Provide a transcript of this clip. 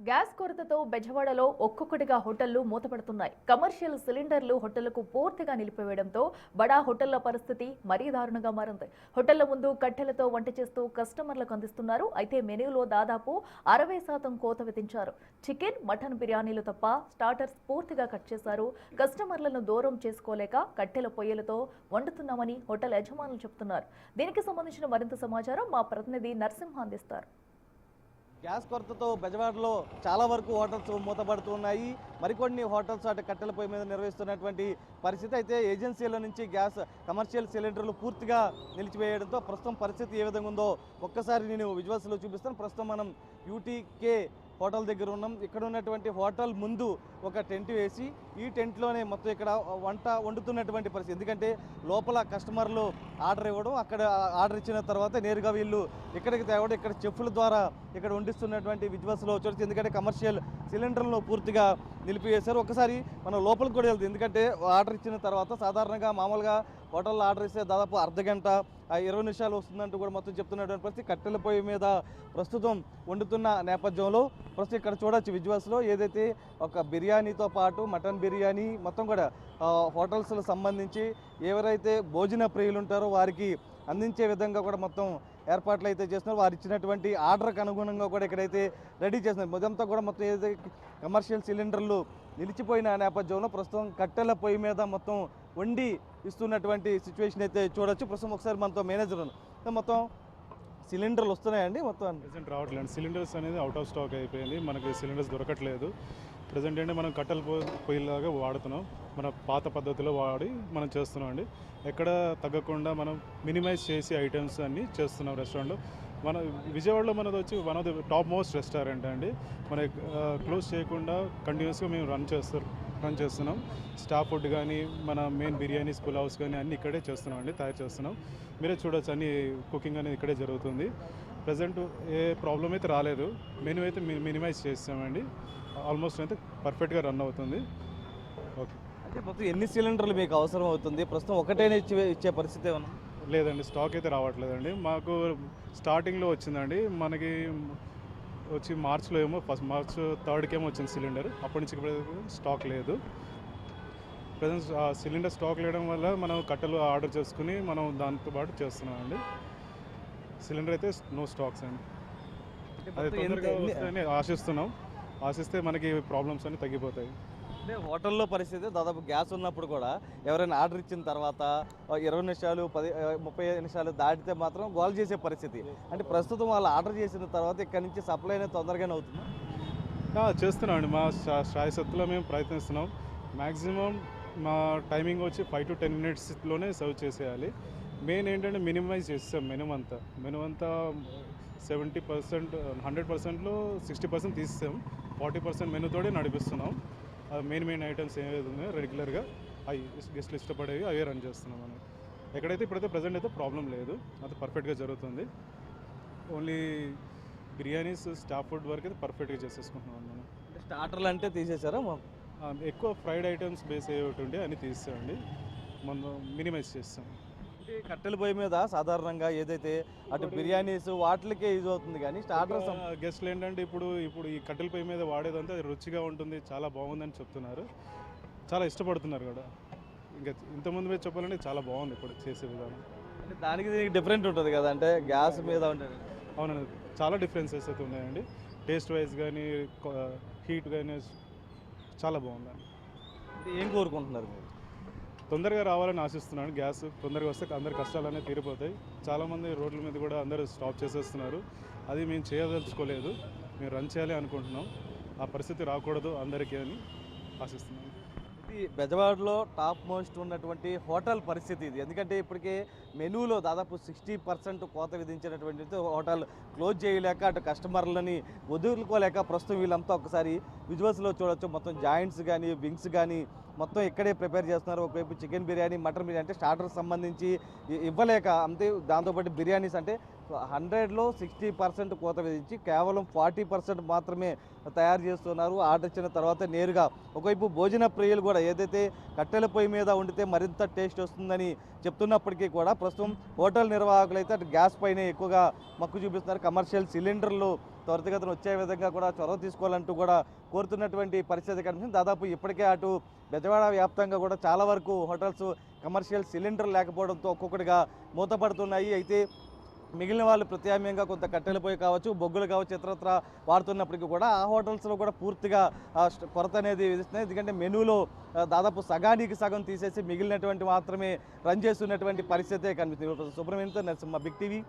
Gas కొరతతో బెజవాడలో ఒక్కొక్కటిగా హోటళ్లు మూతపడుతున్నాయి. కమర్షియల్ సిలిండర్లు హోటళ్లకు పూర్తిగా నిలిపివేయడంతో బడా హోటళ్ల పరిస్థితి మరీ దారుణంగా మారింది. హోటళ్ల ముందు కట్టెలతో వంట చేస్తూ కస్టమర్లకు అందిస్తున్నారు. అయితే మెనూలో దాదాపు 60% కోత విధించారు. చికెన్, మటన్ బిర్యానీలు తప్ప స్టార్టర్స్ పూర్తిగా కట్ చేశారు. కస్టమర్లను దూరం చేసుకోలేక కట్టెల పొయ్యలతో వండుతున్నామని హోటల్ యజమానులు చెబుతున్నారు. దీనికి సంబంధించిన మరింత సమాచారం మా ప్రతినిధి నరసింహ అందిస్తారు. గ్యాస్ కొరతతో బెజవాడలో చాలా వరకు హోటల్స్ మూతపడుతున్నాయి. మరికొన్ని హోటల్స్ అటు కట్టెల పొయ్యి మీద నిర్వహిస్తున్నటువంటి పరిస్థితి. అయితే ఏజెన్సీల నుంచి గ్యాస్ కమర్షియల్ సిలిండర్లు పూర్తిగా నిలిచివేయడంతో ప్రస్తుతం పరిస్థితి ఏ విధంగా ఉందో ఒక్కసారి నేను విజువల్స్లో చూపిస్తాను. ప్రస్తుతం మనం యూటీకే హోటల్ దగ్గర ఉన్నాం. ఇక్కడ ఉన్నటువంటి హోటల్ ముందు ఒక టెంట్ వేసి ఈ టెంట్లోనే మొత్తం ఇక్కడ వంట వండుతున్నటువంటి పరిస్థితి. ఎందుకంటే లోపల కస్టమర్లు ఆర్డర్ ఇవ్వడం, అక్కడ ఆర్డర్ ఇచ్చిన తర్వాత నేరుగా వీళ్ళు ఇక్కడికి తేవడం, ఇక్కడ చెఫ్ల ద్వారా ఇక్కడ వండిస్తున్నటువంటి విజువల్స్లో వచ్చి. ఎందుకంటే కమర్షియల్ సిలిండర్లను పూర్తిగా నిలిపివేశారు. ఒకసారి మనం లోపలికి కూడా వెళ్తుంది. ఎందుకంటే ఆర్డర్ ఇచ్చిన తర్వాత సాధారణంగా మామూలుగా హోటల్లో ఆర్డర్ ఇస్తే దాదాపు అర్ధగంట 20 నిమిషాలు వస్తుందంటూ కూడా మొత్తం చెప్తున్నటువంటి పరిస్థితి. కట్టెల పొయ్యి మీద ప్రస్తుతం వండుతున్న నేపథ్యంలో ప్రస్తుతం ఇక్కడ చూడొచ్చు విజువల్స్లో ఏదైతే ఒక బిర్యానీతో పాటు మటన్ బిర్యానీ మొత్తం కూడా హోటల్స్లకు సంబంధించి ఎవరైతే భోజన ప్రియులు ఉంటారో వారికి అందించే విధంగా కూడా మొత్తం ఏర్పాట్లు అయితే చేస్తున్నారు. వారు ఇచ్చినటువంటి ఆర్డర్కి అనుగుణంగా కూడా ఇక్కడైతే రెడీ చేస్తున్నారు. మొదంతా కూడా మొత్తం ఏదైతే కమర్షియల్ సిలిండర్లు నిలిచిపోయిన నేపథ్యంలో ప్రస్తుతం కట్టెల పొయ్యి మీద మొత్తం వండి ఇస్తున్నటువంటి సిచ్యువేషన్ అయితే చూడొచ్చు. ప్రస్తుతం ఒకసారి మనతో మేనేజర్ మొత్తం సిలిండర్లు వస్తున్నాయండి. మొత్తం ప్రెజెంట్ రావట్లేదు. సిలిండర్స్ అనేది అవుట్ ఆఫ్ స్టాక్ అయిపోయింది. మనకి సిలిండర్స్ దొరకట్లేదు. ప్రజెంట్ అంటే మనం కట్టెల పొయ్యిలాగా వాడుతున్నాం. మన పాత పద్ధతిలో వాడి మనం చేస్తున్నాం అండి. ఎక్కడ తగ్గకుండా మనం మినిమైజ్ చేసి ఐటమ్స్ అన్నీ చేస్తున్నాం రెస్టారెంట్లో. మన విజయవాడలో మనది వచ్చి one of the top most restaurant అండి. మన క్లోజ్ చేయకుండా కంటిన్యూస్గా మేము రన్ చేస్తున్నాం. స్టాఫ్ ఫుడ్ కానీ మన మెయిన్ బిర్యానీస్, పులావ్స్ కానీ అన్నీ ఇక్కడే చేస్తున్నాం అండి, తయారు చేస్తున్నాం. మీరే చూడొచ్చు, అన్ని కుకింగ్ అనేది ఇక్కడే జరుగుతుంది. ప్రజెంట్ ఏ ప్రాబ్లం అయితే రాలేదు. మెనూ అయితే మినిమైజ్ చేస్తామండి. ఆల్మోస్ట్ అయితే పర్ఫెక్ట్గా రన్ అవుతుంది. ఓకే. అంటే మొత్తం ఎన్ని సిలిండర్లు మీకు అవసరం అవుతుంది? ప్రస్తుతం ఒకటైనా ఇచ్చే పరిస్థితి ఏమన్నా? లేదండి, స్టాక్ అయితే రావట్లేదండి. మాకు స్టార్టింగ్లో వచ్చిందండి, మనకి వచ్చి మార్చ్లో ఏమో మార్చ్ 3కి ఏమో వచ్చింది సిలిండర్. అప్పటి నుంచి స్టాక్ లేదు. ప్రజెంట్ సిలిండర్ స్టాక్ లేవడం వల్ల మనం కట్టెలు ఆర్డర్ చేసుకుని మనం దాంతో పాటు చేస్తున్నామండి. సిలిండర్ అయితే నో స్టాక్స్ అండి. అది తొందరగా వస్తాయని ఆశిస్తే మనకి ప్రాబ్లమ్స్ అన్నీ తగ్గిపోతాయి. అంటే హోటల్లో పరిస్థితి దాదాపు గ్యాస్ ఉన్నప్పుడు కూడా ఎవరైనా ఆర్డర్ ఇచ్చిన తర్వాత 20 నిమిషాలు 35 నిమిషాలు దాటితే మాత్రం గోల్ చేసే పరిస్థితి. అంటే ప్రస్తుతం వాళ్ళు ఆర్డర్ చేసిన తర్వాత ఇక్కడ నుంచి సప్లై అనేది తొందరగానే అవుతుంది. చేస్తున్నాం అండి. మా శాయశక్తిలో మేము ప్రయత్నిస్తున్నాం. మ్యాక్సిమం మా టైమింగ్ వచ్చి 5 to 10 minutesలోనే సర్వ్ చేసేయాలి. మెయిన్ ఏంటంటే మినిమైజ్ చేస్తాం మెనూ అంతా 70%, 100%లో 60% తీస్తాం. 40% మెనూతోనే నడిపిస్తున్నాం. మెయిన్ ఐటమ్స్ ఏవైతే ఉన్నాయో రెగ్యులర్గా అవి గెస్ట్లు ఇష్టపడేవి అవే రన్ చేస్తున్నాం మనం. ఎక్కడైతే ఇప్పుడైతే ప్రజెంట్ అయితే ప్రాబ్లం లేదు, అది పర్ఫెక్ట్గా జరుగుతుంది. ఓన్లీ బిర్యానీస్, స్టాఫ్ ఫుడ్ వరకు అయితే పర్ఫెక్ట్గా చేసేసుకుంటున్నాం మనం. స్టార్టర్లు అంటే తీసేసారా? ఎక్కువ ఫ్రైడ్ ఐటమ్స్ బేస్ అయ్యేటి ఉండే అన్నీ తీస్తామండి, మనం మినిమైజ్ చేస్తాం. అంటే కట్టెల పొయ్యి మీద సాధారణంగా ఏదైతే అటు బిర్యానీస్ వాటికే యూజ్ అవుతుంది, కానీ స్టార్టర్స్ గెస్ట్లు ఏంటంటే ఇప్పుడు ఈ కట్టెల పొయ్యి మీద వాడేదంతా రుచిగా ఉంటుంది, చాలా బాగుందని చెప్తున్నారు, చాలా ఇష్టపడుతున్నారు కూడా. ఇంకా ఇంతకుముందు మీద చెప్పాలంటే చాలా బాగుంది ఇప్పుడు చేసే విధానం. అంటే దానికి దీనికి డిఫరెంట్ ఉంటుంది కదా, అంటే గ్యాస్ మీద ఉంటుంది. అవునండి, చాలా డిఫరెన్సెస్ అయితే ఉన్నాయండి. టేస్ట్ వైజ్ కానీ హీట్ కానీ చాలా బాగుందండి. అంటే ఏం కోరుకుంటున్నారు మీరు? తొందరగా రావాలని ఆశిస్తున్నాను. గ్యాస్ తొందరగా వస్తే అందరి కష్టాలు అనేవి తీరిపోతాయి. చాలామంది రోడ్ల మీద కూడా అందరూ స్టాప్ చేసేస్తున్నారు. అది మేము చేయదలుచుకోలేదు, మేము రన్ చేయాలి అనుకుంటున్నాం. ఆ పరిస్థితి రాకూడదు అందరికీ అని ఆశిస్తున్నాను. ఇది బెజవాడలో టాప్ మోస్ట్ ఉన్నటువంటి హోటల్ పరిస్థితి ఇది. ఎందుకంటే ఇప్పటికే మెనూలో దాదాపు 60% కోత విధించినటువంటి హోటల్ క్లోజ్ చేయలేక అటు కస్టమర్లని వదులుకోలేక ప్రస్తుతం వీళ్ళంతా ఒకసారి విజువల్స్లో చూడొచ్చు. మొత్తం జాయింట్స్ కానీ వింగ్స్ కానీ మొత్తం ఇక్కడే ప్రిపేర్ చేస్తున్నారు. ఒకవైపు చికెన్ బిర్యానీ, మటన్ బిర్యానీ అంటే స్టార్టర్స్ సంబంధించి ఇవ్వలేక, అంతే దాంతోపాటు బిర్యానీస్ అంటే 100లో 60% కోత విధించి కేవలం 40% మాత్రమే తయారు చేస్తున్నారు. ఆర్డర్ ఇచ్చిన తర్వాత నేరుగా ఒకవైపు భోజన ప్రియులు కూడా ఏదైతే కట్టెల పొయ్యి మీద వండితే మరింత టేస్ట్ వస్తుందని చెప్తున్నప్పటికీ కూడా ప్రస్తుతం హోటల్ నిర్వాహకులు అయితే అటు గ్యాస్ పైనే ఎక్కువగా మక్కు చూపిస్తున్నారు. కమర్షియల్ సిలిండర్లతో త్వరితగతిన వచ్చే విధంగా కూడా చొరవ తీసుకోవాలంటూ కూడా కోరుతున్నటువంటి పరిస్థితి కనిపిస్తుంది. దాదాపు ఇప్పటికే అటు బెజవాడ వ్యాప్తంగా కూడా చాలా వరకు హోటల్స్ కమర్షియల్ సిలిండర్ లేకపోవడంతో ఒక్కొక్కటిగా మూతపడుతున్నాయి. అయితే మిగిలిన వాళ్ళు ప్రత్యామ్నాయంగా కొంత కట్టెల పొయ్యి కావచ్చు, బొగ్గులు కావచ్చు, ఇతరత్ర వాడుతున్నప్పటికీ కూడా ఆ హోటల్స్లో కూడా పూర్తిగా కొరత అనేది విధిస్తున్నాయి. ఎందుకంటే మెనూలో దాదాపు సగానికి సగం తీసేసి మిగిలినటువంటి మాత్రమే రన్ చేస్తున్నటువంటి పరిస్థితే కనిపిస్తుంది. సుబ్రహ్మణ్యంతో నరసింహ, బిగ్ టీవీ.